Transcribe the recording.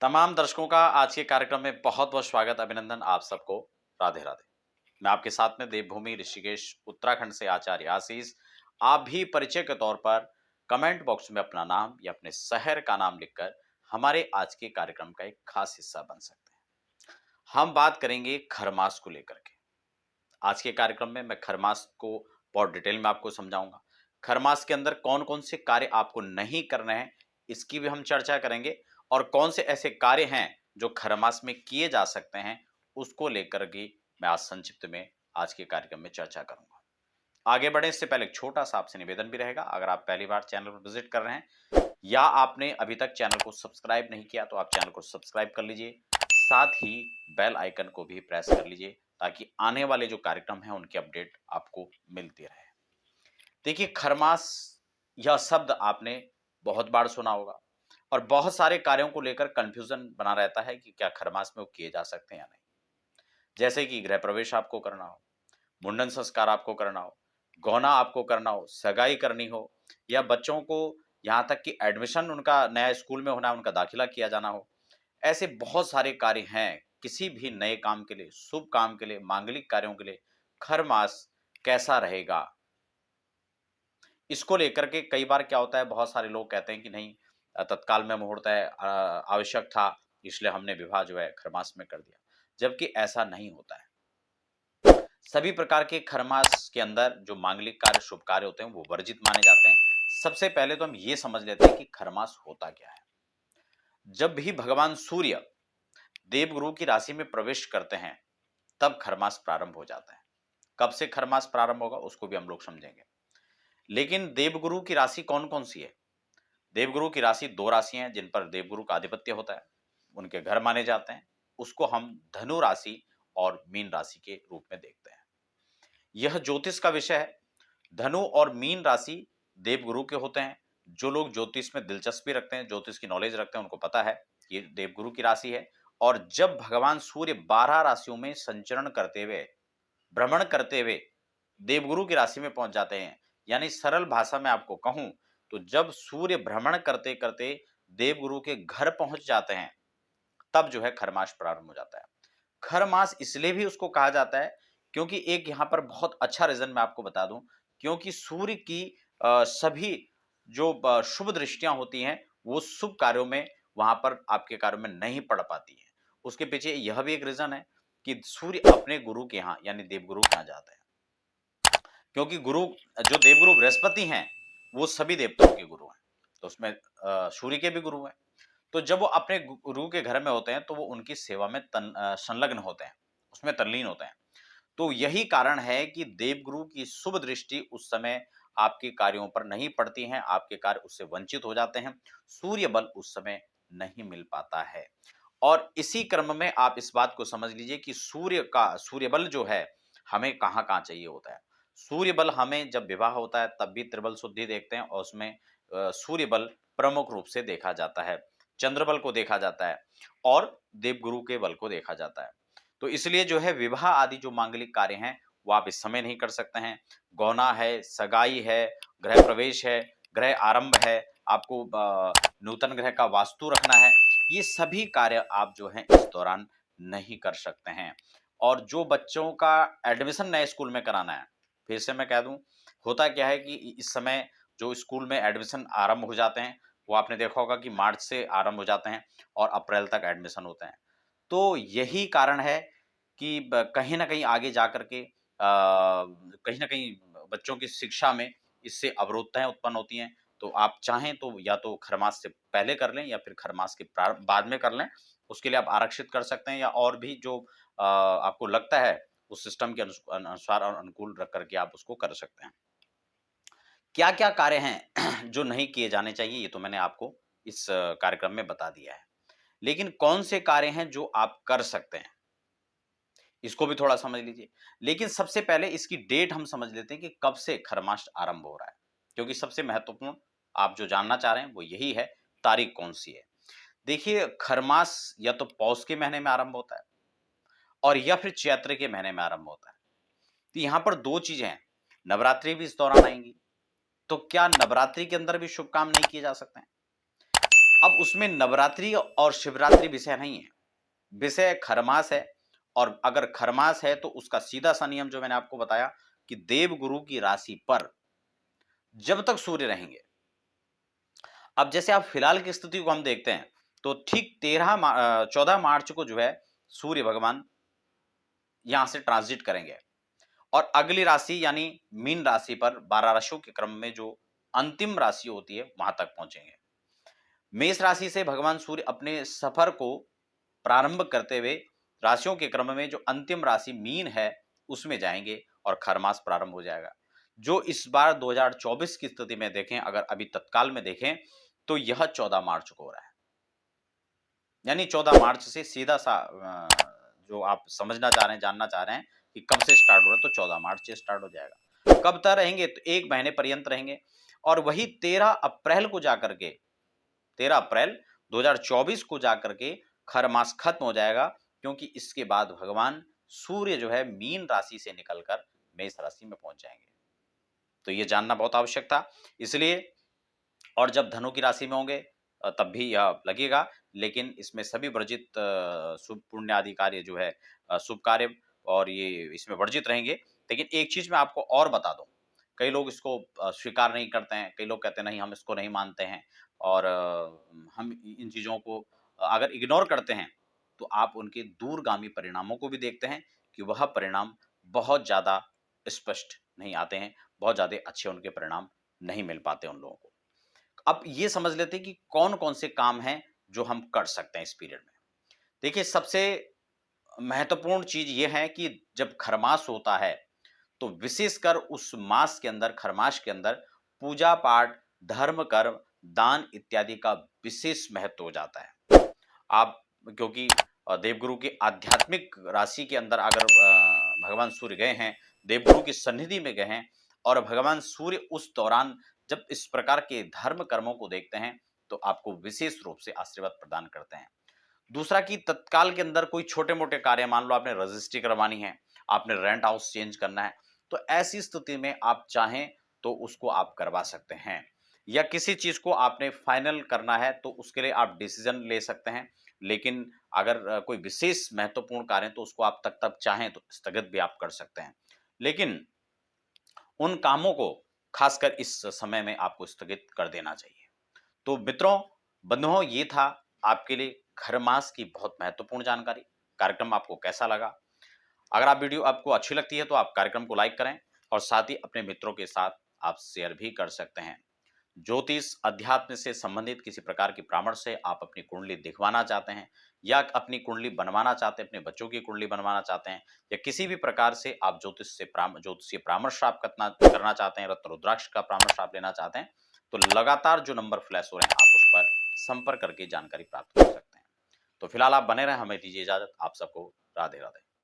तमाम दर्शकों का आज के कार्यक्रम में बहुत-बहुत स्वागत, अभिनंदन आप सबको। राधे राधे। मैं आपके साथ में देवभूमि ऋषिकेश उत्तराखंड से आचार्य आशीष। आप भी परिचय के तौर पर कमेंट बॉक्स में अपना नाम या अपने शहर का नाम लिखकर हमारे आज के कार्यक्रम का एक खास हिस्सा बन सकते हैं। हम बात करेंगे खरमास को लेकर के। आज के कार्यक्रम में मैं खरमास को बहुत डिटेल में आपको समझाऊंगा। खरमास के अंदर कौन-कौन से कार्य आपको नहीं करने हैं, इसकी भी हम चर्चा करेंगे और कौन से ऐसे कार्य हैं जो खरमास में किए जा सकते हैं, उसको लेकर के मैं आज संक्षिप्त में आज के कार्यक्रम में चर्चा करूंगा। आगे बढ़े इससे पहले एक छोटा-सा आपसे निवेदन भी रहेगा, अगर आप पहली बार चैनल पर विजिट कर रहे हैं या आपने अभी तक चैनल को सब्सक्राइब नहीं किया तो आप चैनल को सब्सक्राइब कर लीजिए। साथ ही बेल आइकन को भी प्रेस कर लीजिए ताकि आने वाले जो कार्यक्रम हैं उनकी अपडेट आपको मिलती रहे। देखिए खरमास यह शब्द आपने बहुत बार सुना होगा और बहुत सारे कार्यों को लेकर कन्फ्यूजन बना रहता है कि क्या खरमास में वो किए जा सकते हैं या नहीं। जैसे कि गृह प्रवेश आपको करना हो, मुंडन संस्कार आपको करना हो, गौना आपको करना हो, सगाई करनी हो या बच्चों को यहाँ तक कि एडमिशन उनका नया स्कूल में होना है, उनका दाखिला किया जाना हो। ऐसे बहुत सारे कार्य हैं, किसी भी नए काम के लिए, शुभ काम के लिए, मांगलिक कार्यों के लिए खरमास कैसा रहेगा? इसको लेकर के कई बार क्या होता है, बहुत सारे लोग कहते हैं कि नहीं तत्काल में मुहूर्त है, आवश्यक था, इसलिए हमने विवाह जो है खरमास में कर दिया। जबकि ऐसा नहीं होता है। सभी प्रकार के खरमास के अंदर जो मांगलिक कार्य, शुभ कार्य होते हैं, वो वर्जित माने जाते हैं। सबसे पहले तो हम ये समझ लेते हैं कि खरमास होता क्या है। जब भी भगवान सूर्य देवगुरु की राशि में प्रवेश करते हैं, तब खरमास प्रारंभ हो जाता है। कब से खरमास प्रारंभ होगा उसको भी हम लोग समझेंगे। लेकिन देवगुरु की राशि कौन-कौन सी है? देवगुरु की राशि 2 राशि हैं जिन पर देवगुरु का आधिपत्य होता है, उनके घर माने जाते हैं। उसको हम धनु राशि और मीन राशि के रूप में देखते हैं। यह ज्योतिष का विषय है। धनु और मीन राशि देवगुरु के होते हैं। जो लोग ज्योतिष में दिलचस्पी रखते हैं, ज्योतिष की नॉलेज रखते हैं, उनको पता है कि ये देवगुरु की राशि है। और जब भगवान सूर्य 12 राशियों में संचरण करते हुए, भ्रमण करते हुए देवगुरु की राशि में पहुंच जाते हैं, यानी सरल भाषा में आपको कहूं तो जब सूर्य भ्रमण करते करते देवगुरु के घर पहुंच जाते हैं, तब जो है खरमास प्रारंभ हो जाता है। खरमास इसलिए भी उसको कहा जाता है क्योंकि एक यहाँ पर बहुत अच्छा रीजन मैं आपको बता दूं, क्योंकि सूर्य की सभी जो शुभ दृष्टियां होती हैं वो शुभ कार्यों में वहां पर आपके कार्यों में नहीं पड़ पाती है। उसके पीछे यह भी एक रीजन है कि सूर्य अपने गुरु के यहाँ यानी देवगुरु के यहाँ जाता है। क्योंकि गुरु जो देवगुरु बृहस्पति हैं, वो सभी देवताओं के गुरु हैं। तो उसमें सूर्य के भी गुरु हैं। तो जब वो अपने गुरु के घर में होते हैं, तो वो उनकी सेवा में संलग्न होते हैं, उसमें तल्लीन होते हैं। तो यही कारण है कि देवगुरु की शुभ दृष्टि उस समय आपके कार्यों पर नहीं पड़ती हैं, आपके कार्य उससे वंचित हो जाते हैं। सूर्य बल उस समय नहीं मिल पाता है। और इसी क्रम में आप इस बात को समझ लीजिए कि सूर्य बल जो है, हमें कहाँ-कहाँ चाहिए होता है। सूर्य बल हमें जब विवाह होता है तब भी त्रिबल शुद्धि देखते हैं और उसमें सूर्य बल प्रमुख रूप से देखा जाता है। चंद्र बल को देखा जाता है और देवगुरु के बल को देखा जाता है। तो इसलिए जो है विवाह आदि जो मांगलिक कार्य हैं, वो आप इस समय नहीं कर सकते हैं। गौना है, सगाई है, गृह प्रवेश है, गृह आरंभ है, आपको नूतन गृह का वास्तु रखना है, ये सभी कार्य आप जो हैं इस दौरान नहीं कर सकते हैं। और जो बच्चों का एडमिशन नए स्कूल में कराना है, फिर से मैं कह दूं, होता क्या है कि इस समय जो स्कूल में एडमिशन आरंभ हो जाते हैं, वो आपने देखा होगा कि मार्च से आरंभ हो जाते हैं और अप्रैल तक एडमिशन होते हैं। तो यही कारण है कि कहीं न कहीं आगे जाकर के कहीं न कहीं बच्चों की शिक्षा में इससे अवरोधताएँ उत्पन्न होती हैं। तो आप चाहें तो या तो खरमास से पहले कर लें या फिर खरमास के बाद में कर लें। उसके लिए आप आरक्षित कर सकते हैं या और भी जो आपको लगता है उस सिस्टम के अनुसार और अनुकूल रख करके आप उसको कर सकते हैं। क्या-क्या कार्य हैं जो नहीं किए जाने चाहिए, ये तो मैंने आपको इस कार्यक्रम में बता दिया है। लेकिन कौन से कार्य हैं जो आप कर सकते हैं? इसको भी थोड़ा समझ लीजिए। लेकिन सबसे पहले इसकी डेट हम समझ लेते हैं कि कब से खरमास आरंभ हो रहा है। क्योंकि सबसे महत्वपूर्ण आप जो जानना चाह रहे हैं वो यही है, तारीख कौन-सी है। देखिए खरमास या तो पौष के महीने में आरंभ होता है और या फिर चैत्र के महीने में आरंभ होता है। तो यहाँ पर 2 चीज़ें हैं, नवरात्रि भी इस दौरान आएँगी। तो क्या नवरात्रि के अंदर भी शुभ काम नहीं किए जा सकते हैं? अब उसमें नवरात्रि और शिवरात्रि विषय नहीं है, विषय खरमास है। और अगर खरमास है तो उसका सीधा सा नियम जो मैंने आपको बताया कि देवगुरु की राशि पर जब तक सूर्य रहेंगे, अब जैसे आप फिलहाल की स्थिति को हम देखते हैं तो ठीक 14 मार्च को जो है सूर्य भगवान यहां से ट्रांजिट करेंगे और अगली राशि यानी मीन राशि पर 12 राशियों के क्रम में जो अंतिम राशि होती है वहां तक पहुंचेंगे। मेष राशि से भगवान सूर्य अपने सफर को प्रारंभ करते हुए राशियों के क्रम में जो अंतिम राशि मीन है उसमें जाएंगे और खरमास प्रारंभ हो जाएगा। जो इस बार 2024 की स्थिति में देखें, अगर अभी तत्काल में देखें तो यह 14 मार्च को हो रहा है। यानी 14 मार्च से सीधा सा जो आप समझना चाह रहे हैं, जानना चाह रहे हैं कि कब से स्टार्ट हो रहा है, तो 14 मार्च से स्टार्ट हो जाएगा। कब तक रहेंगे? तो 1 महीने पर्यंत रहेंगे और वही 13 अप्रैल को जाकर के 13 अप्रैल 2024 को जाकर के खरमास खत्म हो जाएगा, क्योंकि इसके बाद भगवान सूर्य जो है मीन राशि से निकलकर मेष राशि में पहुंच जाएंगे। तो ये जानना बहुत आवश्यक था, इसलिए। और जब धनु की राशि में होंगे तब भी यह लगेगा, लेकिन इसमें सभी वर्जित शुभ पुण्य आदि कार्य जो है शुभ कार्य और ये इसमें वर्जित रहेंगे। लेकिन एक चीज मैं आपको और बता दूं, कई लोग इसको स्वीकार नहीं करते हैं, कई लोग कहते हैं नहीं हम इसको नहीं मानते हैं और हम इन चीजों को अगर इग्नोर करते हैं तो आप उनके दूरगामी परिणामों को भी देखते हैं कि वह परिणाम बहुत ज्यादा स्पष्ट नहीं आते हैं, बहुत ज्यादा अच्छे उनके परिणाम नहीं मिल पाते उन लोगों को। अब ये समझ लेते हैं कि कौन-कौन से काम हैं जो हम कर सकते हैं इस पीरियड में। देखिए, सबसे महत्वपूर्ण चीज़ ये है कि जब खरमास होता है, तो विशेषकर उस मास के अंदर, खरमास के अंदर पूजा-पाठ, धर्म, कर्म, दान इत्यादि का विशेष महत्व हो जाता है। आप क्योंकि देवगुरु की आध्यात्मिक राशि के अंदर अगर भगवान सूर्य गए हैं, देवगुरु की सन्निधि में गए हैं और भगवान सूर्य उस दौरान जब इस प्रकार के धर्म कर्मों को देखते हैं, तो आपको विशेष रूप से आशीर्वाद प्रदान करते हैं। दूसरा कि तत्काल के अंदर कोई छोटे-मोटे कार्य, मान लो आपने रजिस्ट्री करवानी है, आपने रेंट हाउस चेंज करना है, तो ऐसी स्थिति में आप चाहें तो उसको आप करवा सकते हैं। या किसी चीज़ को आपने फाइनल करना है तो उसके लिए आप डिसीजन ले सकते हैं। लेकिन अगर कोई विशेष महत्वपूर्ण कार्य है तो उसको आप तब चाहें तो स्थगित भी आप कर सकते हैं। लेकिन उन कामों को खासकर इस समय में आपको स्थगित कर देना चाहिए। तो मित्रों, बंधुओं, ये था आपके लिए खरमास की बहुत महत्वपूर्ण जानकारी। कार्यक्रम आपको कैसा लगा? अगर आप वीडियो आपको अच्छी लगती है तो आप कार्यक्रम को लाइक करें और साथ ही अपने मित्रों के साथ आप शेयर भी कर सकते हैं। ज्योतिष अध्यात्म से संबंधित किसी प्रकार की परामर्श से आप अपनी कुंडली दिखवाना चाहते हैं या अपनी कुंडली बनवाना चाहते हैं, अपने बच्चों की कुंडली बनवाना चाहते हैं या किसी भी प्रकार से आप ज्योतिषीय परामर्श आप करना चाहते हैं, रत्न रुद्राक्ष का परामर्श आप लेना चाहते हैं, तो लगातार जो नंबर फ्लैश हो रहे हैं आप उस पर संपर्क करके जानकारी प्राप्त कर सकते हैं। तो फिलहाल आप बने रहें, हमें दीजिए इजाजत। आप सबको राधे राधे।